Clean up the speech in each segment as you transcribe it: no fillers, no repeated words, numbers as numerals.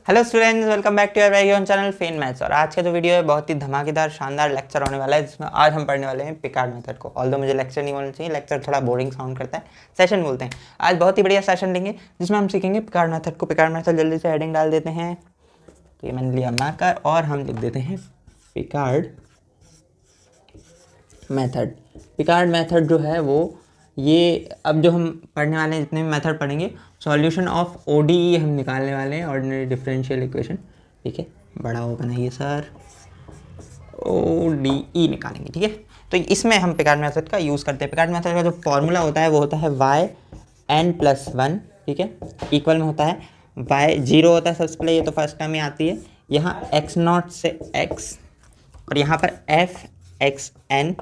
Hello students, welcome back to your very own channel fen maths. और आज का जो वीडियो है बहुत ही धमाकेदार शानदार लेक्चर होने वाला है, जिसमें आज हम पढ़ने वाले हैं पिकार्ड मेथड को। ऑल्दो मुझे लेक्चर नहीं बोलना चाहिए, लेक्चर थोड़ा बोरिंग साउंड करता है, सेशन बोलते हैं। आज बहुत ही बढ़िया सेशन लेंगे जिसमें हम सीखेंगे पिकार्ड मेथड को। पिकार्ड मेथड जल्दी से हेडिंग डाल देते हैं, तो ये मैंने लिया मार्कर और हम लिख देते हैं पिकार्ड मेथड। पिकार्ड मेथड जो है वो ये अब जो हम पढ़ने वाले हैं, जितने भी मेथड पढ़ेंगे, सॉल्यूशन ऑफ ओडीई हम निकालने वाले हैं, ऑर्डिनरी डिफरेंशियल इक्वेशन। ठीक है, बड़ा वो बनाइए सर, ओडीई निकालेंगे। ठीक है, तो इसमें हम पिकार्ड मेथड का यूज़ करते हैं। पिकार्ड मेथड का जो फॉर्मूला होता है वो होता है yn+1। ठीक है, इक्वल में होता है y0 होता है सबसे पहले, ये तो फर्स्ट टाइम ही आती है। यहाँ x0 से x और यहाँ पर f(x(n)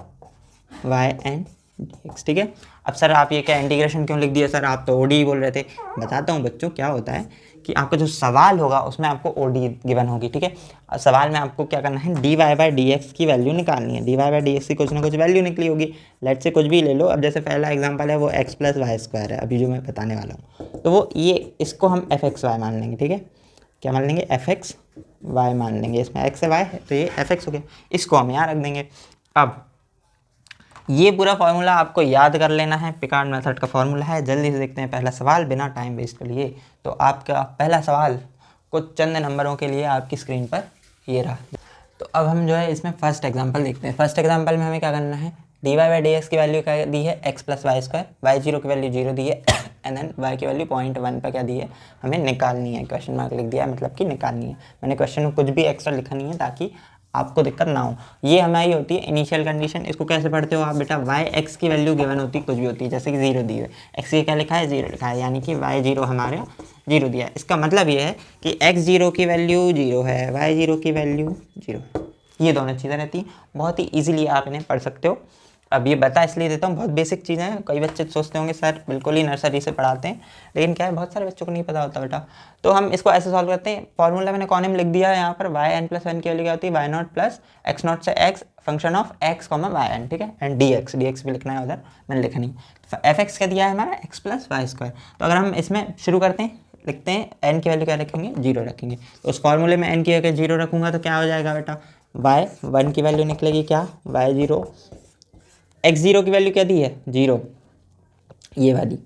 yn dx। ठीक है, अब सर आप ये क्या इंटीग्रेशन क्यों लिख दिया सर, आप तो ओडी बोल रहे थे। बताता हूँ बच्चों, क्या होता है कि आपका जो सवाल होगा उसमें आपको ओडी गिवन होगी। ठीक है, सवाल में आपको क्या करना है, dy/dx की वैल्यू निकालनी है। dy/dx की कुछ ना कुछ वैल्यू निकली होगी, लेट से कुछ भी ले लो। अब जैसे पहला एग्जांपल है वो x+y² है, अभी जो मैं बताने वाला हूँ, तो वो ये इसको हम fxy मान लेंगे। ठीक है, क्या मान लेंगे, fxy मान लेंगे। इसमें x है y है तो ये fx हो गया, इसको हम यहाँ रख देंगे। अब ये पूरा फॉर्मूला आपको याद कर लेना है, पिकार्ड मेथड का फॉर्मूला है। जल्दी से देखते हैं पहला सवाल बिना टाइम वेस्ट कर लिए। तो आपका पहला सवाल कुछ चंद नंबरों के लिए आपकी स्क्रीन पर ये रहा। तो अब हम जो है इसमें फर्स्ट एग्जांपल देखते हैं। फर्स्ट एग्जांपल में हमें क्या करना है, dy/dx की वैल्यू क्या दी है, x+y², y0 की वैल्यू 0 दी है एंड देन y की वैल्यू 0.1 पर क्या दी है, हमें निकालनी है। क्वेश्चन मार्क लिख दिया है, मतलब कि निकालनी है। मैंने क्वेश्चन में कुछ भी एक्स्ट्रा लिखा नहीं है ताकि आपको दिक्कत ना हो। ये हमारी होती है इनिशियल कंडीशन। इसको कैसे पढ़ते हो आप बेटा, वाई एक्स की वैल्यू गिवन होती है, कुछ भी होती है, जैसे कि 0 दी है, एक्स की क्या लिखा है, 0 लिखा है, यानी कि y0 हमारे 0 दिया है। इसका मतलब ये है कि x0 की वैल्यू 0 है, y0 की वैल्यू 0। ये दोनों चीज़ें रहती हैं, बहुत ही ईजिली आप इन्हें पढ़ सकते हो। अब ये बता इसलिए देता हूँ, बहुत बेसिक चीज़ें हैं। कई बच्चे सोचते होंगे सर बिल्कुल ही नर्सरी से पढ़ाते हैं, लेकिन क्या है, बहुत सारे बच्चों को नहीं पता होता बेटा। तो हम इसको ऐसे सॉल्व करते हैं। फॉर्मूला मैंने कॉलम लिख दिया है यहाँ पर, yn+1 की वैल्यू क्या होती है, y0 प्लस x0 से x function of x, yn। ठीक है, एंड dx भी लिखना है, उधर मैंने लिखा नहीं। fx क्या दिया है हमारा, x+y²। तो अगर हम इसमें शुरू करते हैं, लिखते हैं n की वैल्यू क्या रखेंगे, 0 रखेंगे। तो उस फॉर्मूले में n की जगह 0 रखूँगा तो क्या हो जाएगा बेटा, y1 की वैल्यू निकलेगी क्या, y0। x0 की वैल्यू क्या दी है, 0, ये वाली,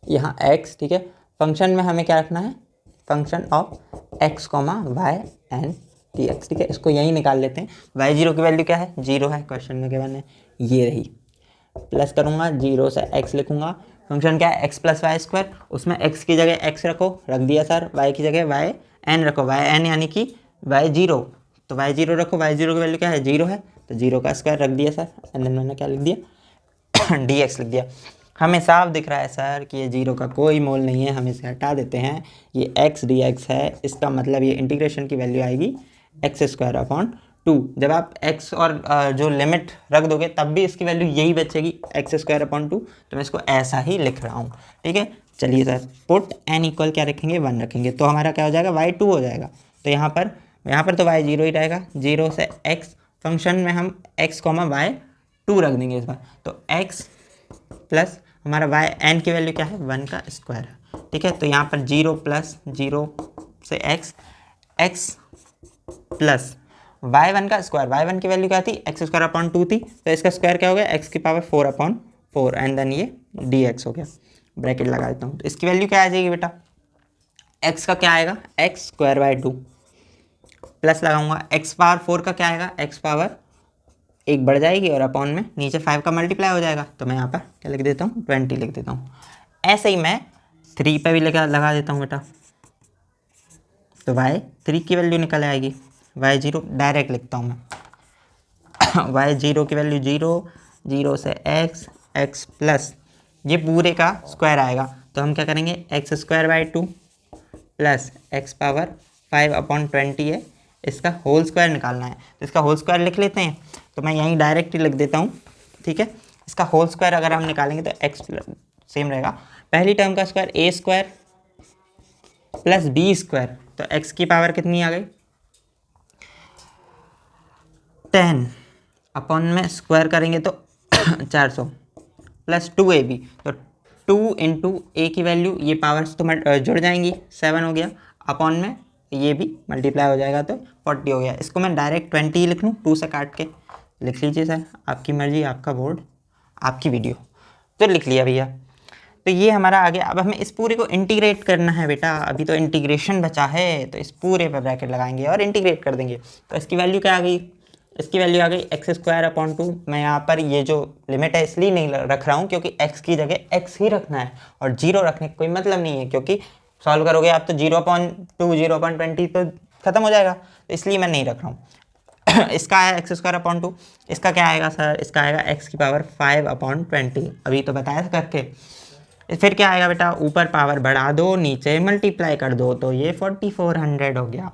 यहाँ x। ठीक है, फंक्शन में हमें क्या रखना है, function of x, y and dx। ठीक है, इसको यहीं निकाल लेते हैं। y0 की वैल्यू क्या है, 0 है, क्वेश्चन में क्या है, ये रही। प्लस करूँगा, 0 से x लिखूँगा। फंक्शन क्या है, x+y², उसमें x की जगह x रखो, रख दिया सर। y की जगह yn रखो, yn यानी कि y0, तो y0 रखो, y0 की वैल्यू क्या है, 0 है, तो 0 का स्क्वायर रख दिया सर। एंड देन मैंने क्या लिख दिया, dx लिख दिया। हमें साफ दिख रहा है सर कि ये 0 का कोई मोल नहीं है, हम इसे हटा देते हैं। ये x dx है, इसका मतलब ये इंटीग्रेशन की वैल्यू आएगी x²/2। जब आप x और जो लिमिट रख दोगे तब भी इसकी वैल्यू यही बचेगी, x²/2। तो मैं इसको ऐसा ही लिख रहा हूँ। ठीक है, चलिए सर, पुट n इक्वल क्या रखेंगे, 1 रखेंगे, तो हमारा क्या हो जाएगा, y2 हो जाएगा। तो यहाँ पर तो y0 ही रहेगा, 0 से x, फंक्शन में हम x, y2 रख देंगे इस बार। तो x प्लस हमारा yn की वैल्यू क्या है, 1 का स्क्वायर है। ठीक है, तो यहाँ पर 0 प्लस 0 से x प्लस y1 का स्क्वायर, y1 की वैल्यू क्या थी, x²/2 थी, तो इसका स्क्वायर क्या हो गया, x⁴/4 एंड देन ये dx हो गया। ब्रैकेट लगा देता हूँ, तो इसकी वैल्यू क्या आ जाएगी बेटा, x का क्या आएगा, x²/2 प्लस लगाऊंगा, x⁴ का क्या आएगा, x⁴ बढ़ जाएगी और अपॉन में नीचे 5 का मल्टीप्लाई हो जाएगा। तो मैं यहाँ पर क्या लिख देता हूँ, 20 लिख देता हूँ। ऐसे ही मैं 3 पे भी लगा देता हूँ बेटा, तो y3 की वैल्यू निकल आएगी, y0 डायरेक्ट लिखता हूँ मैं y0 की वैल्यू 0, 0 से x प्लस ये पूरे का स्क्वायर आएगा, तो हम क्या करेंगे, x²/2 प्लस x⁴5/20 है, इसका होल स्क्वायर निकालना है, तो इसका होल स्क्वायर लिख लेते हैं। तो मैं यहीं डायरेक्ट ही लिख देता हूँ। ठीक है, इसका होल स्क्वायर अगर हम निकालेंगे तो x सेम रहेगा, पहली टर्म का स्क्वायर a² प्लस b², तो x की पावर कितनी आ गई, 10, अपॉन में स्क्वायर करेंगे तो 400 प्लस 2ab, तो 2 × a की वैल्यू, ये पावर्स तो जुड़ जाएंगी, 7 हो गया, अपॉन में ये भी मल्टीप्लाई हो जाएगा तो 40 हो गया। इसको मैं डायरेक्ट 20 ही लिख लूँ, 2 से काट के लिख लीजिए सर, आपकी मर्जी, आपका बोर्ड, आपकी वीडियो। तो लिख लिया भैया। तो ये हमारा आ गया। अब हमें इस पूरे को इंटीग्रेट करना है बेटा, अभी तो इंटीग्रेशन बचा है, तो इस पूरे पे ब्रैकेट लगाएंगे और इंटीग्रेट कर देंगे। तो इसकी वैल्यू क्या आ गई, इसकी वैल्यू आ गई x² 2। मैं यहाँ पर ये जो लिमिट है इसलिए नहीं रख रहा हूँ क्योंकि x की जगह x ही रखना है और 0 रखने का कोई मतलब नहीं है, क्योंकि सॉल्व करोगे आप तो 0/2 0/20 तो खत्म हो जाएगा, तो इसलिए मैं नहीं रख रहा हूँ। इसका है x² 2, इसका क्या आएगा सर, इसका आएगा x⁵5/20। अभी तो बताया करके। फिर क्या आएगा बेटा, ऊपर पावर बढ़ा दो, नीचे मल्टीप्लाई कर दो, तो ये 4400 हो गया।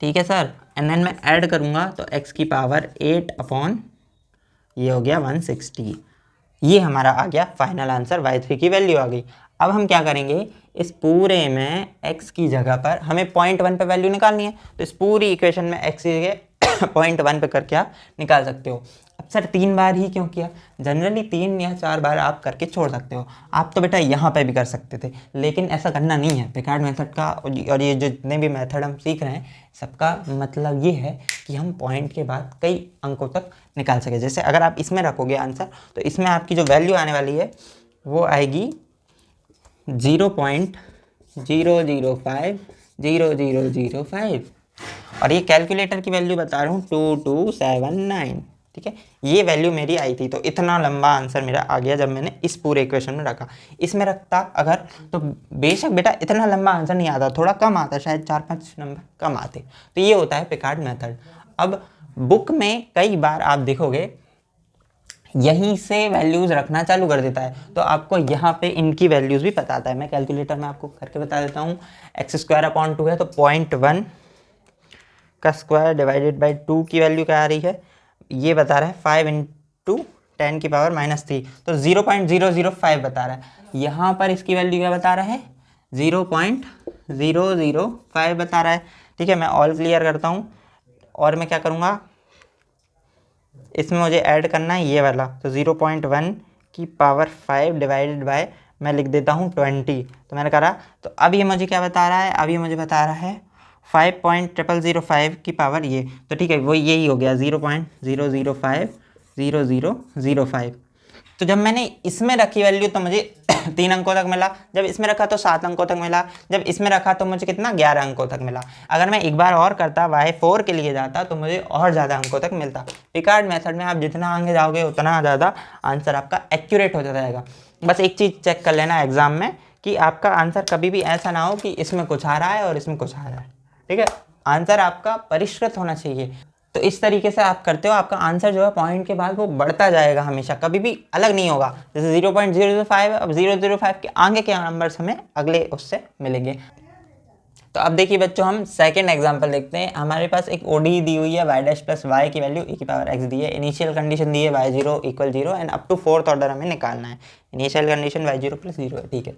ठीक है सर, एंड देन मैं ऐड करूँगा तो x⁸ ये हो गया 160। ये हमारा आ गया फाइनल आंसर, y3 की वैल्यू आ गई। अब हम क्या करेंगे, इस पूरे में x की जगह पर हमें 0.1 पे वैल्यू निकालनी है, तो इस पूरी इक्वेशन में x की जगह 0.1 पे करके आप निकाल सकते हो। अब सर 3 बार ही क्यों किया, जनरली 3 या 4 बार आप करके छोड़ सकते हो। आप तो बेटा यहाँ पे भी कर सकते थे, लेकिन ऐसा करना नहीं है। पिकार्ड मेथड का और ये जो जितने भी मेथड हम सीख रहे हैं, सबका मतलब ये है कि हम पॉइंट के बाद कई अंकों तक निकाल सके। जैसे अगर आप इसमें रखोगे आंसर, तो इसमें आपकी जो वैल्यू आने वाली है वो आएगी 0.00500005। और ये कैलकुलेटर की वैल्यू बता रहा हूँ 2279। ठीक है, ये वैल्यू मेरी आई थी, तो इतना लंबा आंसर मेरा आ गया जब मैंने इस पूरे इक्वेशन में रखा। इसमें रखता अगर तो बेशक बेटा इतना लंबा आंसर नहीं आता, थोड़ा कम आता, शायद 4-5 नंबर कम आते। तो ये होता है पिकार्ड मेथड। अब बुक में कई बार आप देखोगे यहीं से वैल्यूज़ रखना चालू कर देता है, तो आपको यहाँ पे इनकी वैल्यूज़ भी बताता है। मैं कैलकुलेटर में आपको करके बता देता हूँ। x² 2 है तो 0.1 का स्क्वायर डिवाइडेड बाई 2 की वैल्यू क्या आ रही है, ये बता रहा है 5 × 10⁻³ तो 0.005 बता रहा है। यहाँ पर इसकी वैल्यू क्या बता रहा है, 0.005 बता रहा है। ठीक है, मैं ऑल क्लियर करता हूँ और मैं क्या करूँगा, इसमें मुझे ऐड करना है ये वाला, तो 0.1/5 डिवाइडेड बाय मैं लिख देता हूँ 20। तो मैंने करा, तो अब ये मुझे क्या बता रहा है, अब ये मुझे बता रहा है 5.0005 की पावर ये, तो ठीक है वो यही हो गया 0.0050005। तो जब मैंने इसमें रखी वैल्यू तो मुझे 3 अंकों तक मिला, जब इसमें रखा तो 7 अंकों तक मिला, जब इसमें रखा तो मुझे कितना 11 अंकों तक मिला। अगर मैं एक बार और करता y4 के लिए जाता तो मुझे और ज़्यादा अंकों तक मिलता। पिकार्ड मेथड में आप जितना आगे जाओगे उतना ज़्यादा आंसर आपका एक्यूरेट होता जाएगा। बस एक चीज़ चेक कर लेना एग्जाम में कि आपका आंसर कभी भी ऐसा ना हो कि इसमें कुछ आ रहा है और इसमें कुछ आ रहा है। ठीक है, आंसर आपका परिष्कृत होना चाहिए। तो इस तरीके से आप करते हो, आपका आंसर जो है पॉइंट के बाद वो बढ़ता जाएगा, हमेशा कभी भी अलग नहीं होगा। जैसे 0.005, अब 0.05 के आगे के नंबर्स हमें अगले उससे मिलेंगे। तो अब देखिए बच्चों, हम सेकंड एग्जांपल देखते हैं। हमारे पास एक ओडी दी हुई है, y' + y की वैल्यू e⁻x दी है, इनिशियल कंडीशन दी है y0 = 0 and up to 4th order हमें निकालना है। इनिशियल कंडीशन y0 + 0 है। ठीक है,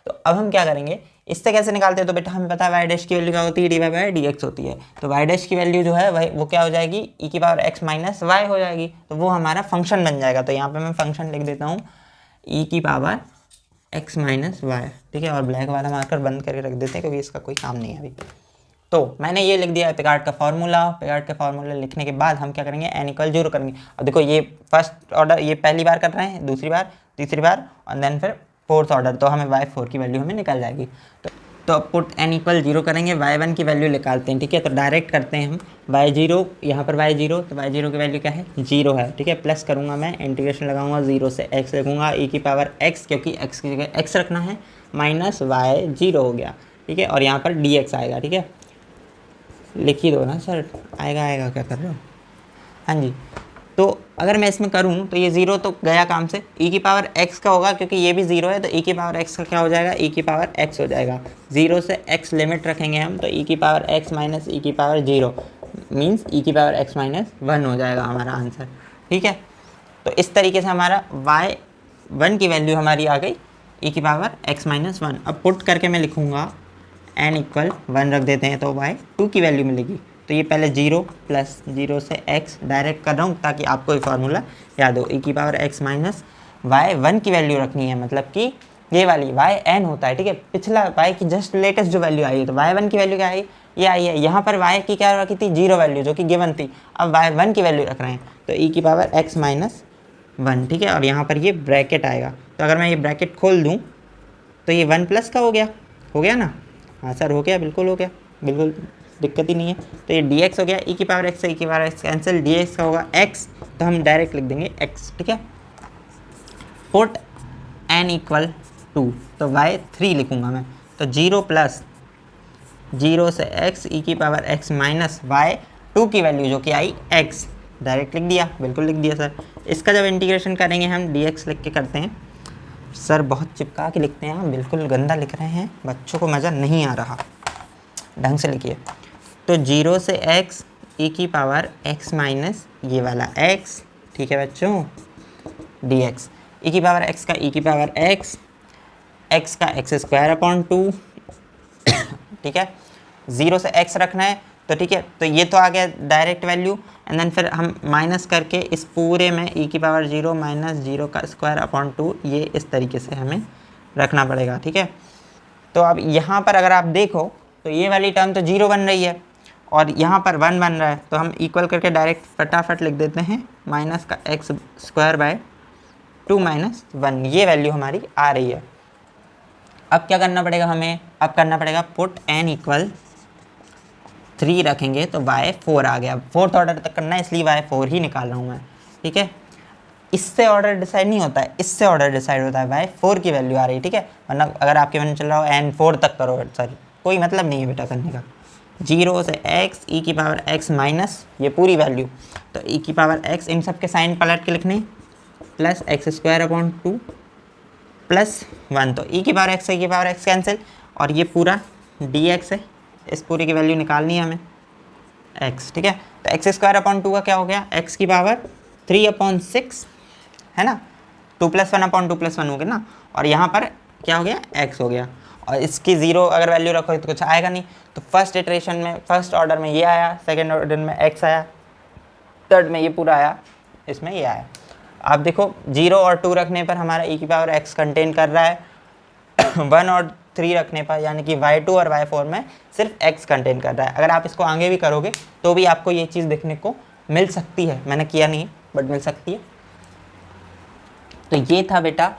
तो अब हम क्या करेंगे, इससे कैसे निकालते हैं, तो बेटा हमें पता है y' की वैल्यू क्या होती है, dy/dx होती है। तो y' की वैल्यू जो है वो क्या हो जाएगी, e⁻x - y हो जाएगी, तो वो हमारा फंक्शन बन जाएगा। तो यहाँ पे मैं फंक्शन लिख देता हूँ e⁻x - y। ठीक है, और ब्लैक वाला मार्कर बंद करके रख देते हैं क्योंकि इसका कोई काम नहीं है अभी। तो मैंने ये लिख दिया है पिकार्ड का फार्मूला। पिकार्ड का फार्मूला लिखने के बाद हम क्या करेंगे, n = 0 करेंगे। अब देखो ये फर्स्ट ऑर्डर, ये पहली बार कर रहे हैं, दूसरी बार, तीसरी बार और देन फिर 4th ऑर्डर, तो हमें y4 की वैल्यू हमें निकल जाएगी। तो पुट n = 0 करेंगे, y1 की वैल्यू निकालते हैं। ठीक है, तो डायरेक्ट करते हैं हम y0, यहाँ पर y0, तो y0 की वैल्यू क्या है, 0 है। ठीक है, प्लस करूँगा मैं, इंटीग्रेशन लगाऊंगा, 0 से x लिखूँगा, e⁻x क्योंकि x की जगह x रखना है, माइनस y 0 हो गया। ठीक है, और यहाँ पर dx आएगा। ठीक है, लिख ही दो ना सर, आएगा क्या कर रहे हो। हाँ जी, तो अगर मैं इसमें करूँ तो ये 0 तो गया काम से, e⁻x का होगा क्योंकि ये भी 0 है, तो e⁻x का क्या हो जाएगा, e⁻x हो जाएगा। 0 से x लिमिट रखेंगे हम, तो e⁻x - e⁻0 मीन्स e⁻x - 1 हो जाएगा हमारा आंसर। ठीक है, तो इस तरीके से हमारा y1 की वैल्यू हमारी आ गई e⁻x - 1। अब पुट करके मैं लिखूँगा n = 1 रख देते हैं, तो y2 की वैल्यू मिलेगी। तो ये पहले 0 + 0 से x डायरेक्ट कर रहा हूँ ताकि आपको ये फार्मूला याद हो। e⁻x - y1 की वैल्यू रखनी है, मतलब कि ये वाली वाई एन होता है, ठीक है। पिछला वाई की जस्ट लेटेस्ट जो वैल्यू आई है, तो वाई वन की वैल्यू क्या आई, ये आई है। यहाँ पर वाई की क्या रखी थी, 0 वैल्यू जो कि गिवन थी। अब वाई वन की वैल्यू रख रहे हैं, तो ई की पावर एक्स माइनस वन, ठीक है। और यहाँ पर ये ब्रैकेट आएगा, तो अगर मैं ये ब्रैकेट खोल दूँ तो ये 1 प्लस का हो गया ना। हाँ सर हो गया, बिल्कुल हो गया, बिल्कुल दिक्कत ही नहीं है। तो ये डी एक्स हो गया, ई की पावर एक्स से ई की power x cancel, D x का होगा एक्स, तो हम डायरेक्ट लिख देंगे एक्स, ठीक है। पुट एन इक्वल टू, तो वाई 3 लिखूँगा मैं, तो 0 प्लस 0 से x ई की पावर x माइनस वाई 2 की वैल्यू जो कि आई x, डायरेक्ट लिख दिया, बिल्कुल लिख दिया सर। इसका जब इंटीग्रेशन करेंगे हम dx लिख के करते हैं। सर बहुत चिपका के लिखते हैं हम, बिल्कुल गंदा लिख रहे हैं, बच्चों को मज़ा नहीं आ रहा, ढंग से लिखिए। तो 0 से x ई की पावर x माइनस ये वाला x, ठीक है बच्चों, dx ई की पावर x का ई की पावर x का एक्स स्क्वायर अपॉन 2, ठीक है। 0 से x रखना है, तो ठीक है, तो ये तो आ गया डायरेक्ट वैल्यू, एंड देन फिर हम माइनस करके इस पूरे में ई की पावर 0 माइनस 0 का स्क्वायर अपॉन 2, ये इस तरीके से हमें रखना पड़ेगा, ठीक है। तो अब यहाँ पर अगर आप देखो तो ये वाली टर्म तो 0 बन रही है और यहाँ पर 1 बन रहा है, तो हम इक्वल करके डायरेक्ट फटाफट लिख देते हैं माइनस का एक्स स्क्वायर बाय 2 माइनस 1, ये वैल्यू हमारी आ रही है। अब क्या करना पड़ेगा हमें, अब करना पड़ेगा पुट n इक्वल 3 रखेंगे तो y 4 आ गया। फोर्थ ऑर्डर तक करना है, इसलिए y 4 ही निकाल रहा हूँ मैं, ठीक है। इससे ऑर्डर डिसाइड नहीं होता है, इससे ऑर्डर डिसाइड होता है, y 4 की वैल्यू आ रही है, ठीक है। वरना अगर आपके मन चल रहा हो n 4 तक करो, सर कोई मतलब नहीं है बेटा करने का। 0 से x ई की पावर x माइनस ये पूरी वैल्यू, तो ई की पावर x, इन सब के साइन पलट के लिखने, plus x square upon 2 plus 1, तो ई की पावर एक्स, ई की पावर एक्स कैंसिल, और ये पूरा डी एक्स है, इस पूरे की वैल्यू निकालनी है हमें x, ठीक है। तो एक्स स्क्वायर अपॉन 2 का क्या हो गया, x की पावर 3 अपॉन 6 है ना, 2 प्लस 1 अपॉन 2 प्लस 1 हो गया ना, और यहाँ पर क्या हो गया, x हो गया। और इसकी 0 अगर वैल्यू रखो तो कुछ आएगा नहीं, तो फर्स्ट इटरेशन में फर्स्ट ऑर्डर में ये आया, सेकेंड ऑर्डर में x आया, थर्ड में ये पूरा आया, इसमें ये आया। आप देखो 0 और 2 रखने पर हमारा ई की पावर x कंटेन कर रहा है, 1 और 3 रखने पर यानी कि y2 और y4 में सिर्फ x कंटेन कर रहा है। अगर आप इसको आगे भी करोगे तो भी आपको ये चीज़ देखने को मिल सकती है, मैंने किया नहीं बट मिल सकती है। तो ये था बेटा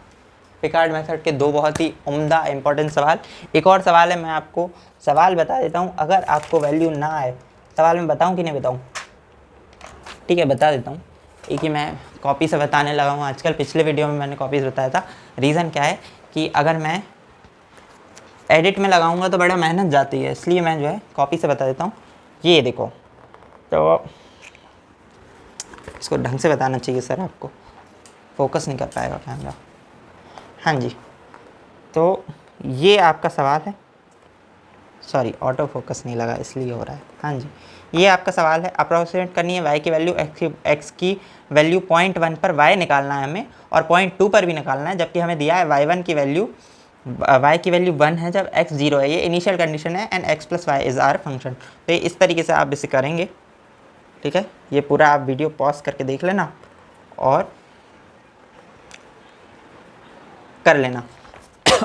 पिकार्ड मेथड के 2 बहुत ही उम्दा इंपॉर्टेंट सवाल। एक और सवाल है, मैं आपको सवाल बता देता हूँ, अगर आपको वैल्यू ना आए सवाल में बताऊँ कि नहीं बताऊँ, ठीक है बता देता हूँ। एक ही मैं कॉपी से बताने लगा हूँ आजकल, पिछले वीडियो में मैंने कॉपी से बताया था। रीज़न क्या है कि अगर मैं एडिट में लगाऊंगा तो बड़ा मेहनत जाती है, इसलिए मैं जो है कॉपी से बता देता हूँ। ये देखो, तो इसको ढंग से बताना चाहिए सर, आपको फोकस नहीं कर पाएगा कैमरा। हाँ जी, तो ये आपका सवाल है, सॉरी ऑटो फोकस नहीं लगा इसलिए हो रहा है। हाँ जी, ये आपका सवाल है, अप्रोक्सीमेट करनी है y की वैल्यू, x की वैल्यू 0.1 पर y निकालना है हमें, और 0.2 पर भी निकालना है, जबकि हमें दिया है y1 की वैल्यू, y की वैल्यू 1 है जब x 0 है, ये इनिशियल कंडीशन है, and x plus y is R function. तो इस तरीके से आप इसे करेंगे, ठीक है। ये पूरा आप वीडियो पॉज करके देख लेना और कर लेना।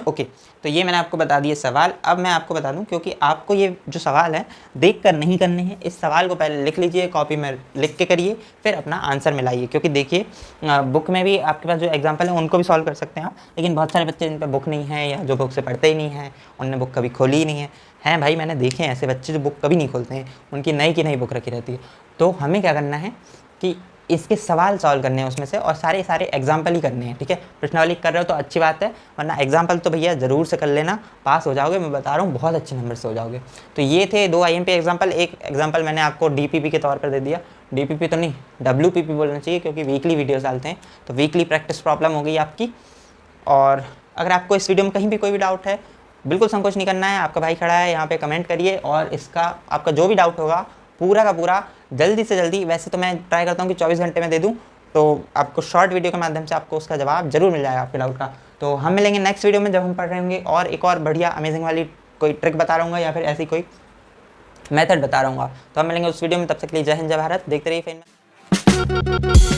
ओके, तो ये मैंने आपको बता दिए सवाल। अब मैं आपको बता दूं, क्योंकि आपको ये जो सवाल है देख कर नहीं करने हैं, इस सवाल को पहले लिख लीजिए, कॉपी में लिख के करिए, फिर अपना आंसर मिलाइए। क्योंकि देखिए बुक में भी आपके पास जो एग्जांपल है उनको भी सॉल्व कर सकते हैं आप, लेकिन बहुत सारे बच्चे जिन पर बुक नहीं है या जो बुक से पढ़ते ही नहीं हैं, उनने बुक कभी खोली ही नहीं है। हैं भाई, मैंने देखे हैं ऐसे बच्चे जो बुक कभी नहीं खोलते हैं, उनकी नई की नई बुक रखी रहती है। तो हमें क्या करना है कि इसके सवाल सॉल्व करने हैं उसमें से, और सारे एग्जाम्पल ही करने हैं, ठीक है। प्रश्नावली कर रहे हो तो अच्छी बात है, वरना एग्जाम्पल तो भैया ज़रूर से कर लेना, पास हो जाओगे, मैं बता रहा हूँ बहुत अच्छे नंबर से हो जाओगे। तो ये थे 2 IMP एग्जाम्पल। एक एग्जाम्पल मैंने आपको DPP के तौर पर दे दिया, DPP तो नहीं WPP बोलना चाहिए, क्योंकि वीकली वीडियोज़ डालते हैं, तो वीकली प्रैक्टिस प्रॉब्लम हो गई आपकी। और अगर आपको इस वीडियो में कहीं भी कोई भी डाउट है, बिल्कुल संकोच नहीं करना है, आपका भाई खड़ा है यहाँ पे, कमेंट करिए, और इसका आपका जो भी डाउट होगा पूरा का पूरा जल्दी से जल्दी, वैसे तो मैं ट्राई करता हूँ कि 24 घंटे में दे दूँ, तो आपको शॉर्ट वीडियो के माध्यम से आपको उसका जवाब जरूर मिल जाएगा आपके डाउट का। तो हम मिलेंगे नेक्स्ट वीडियो में, जब हम पढ़ रहे होंगे और एक और बढ़िया अमेजिंग वाली कोई ट्रिक बता रहूँगा या फिर ऐसी कोई मेथड बता रहूँगा। तो हम मिलेंगे उस वीडियो में, तब तक के लिए जय हिंद जय भारत, देखते रहिए फिर।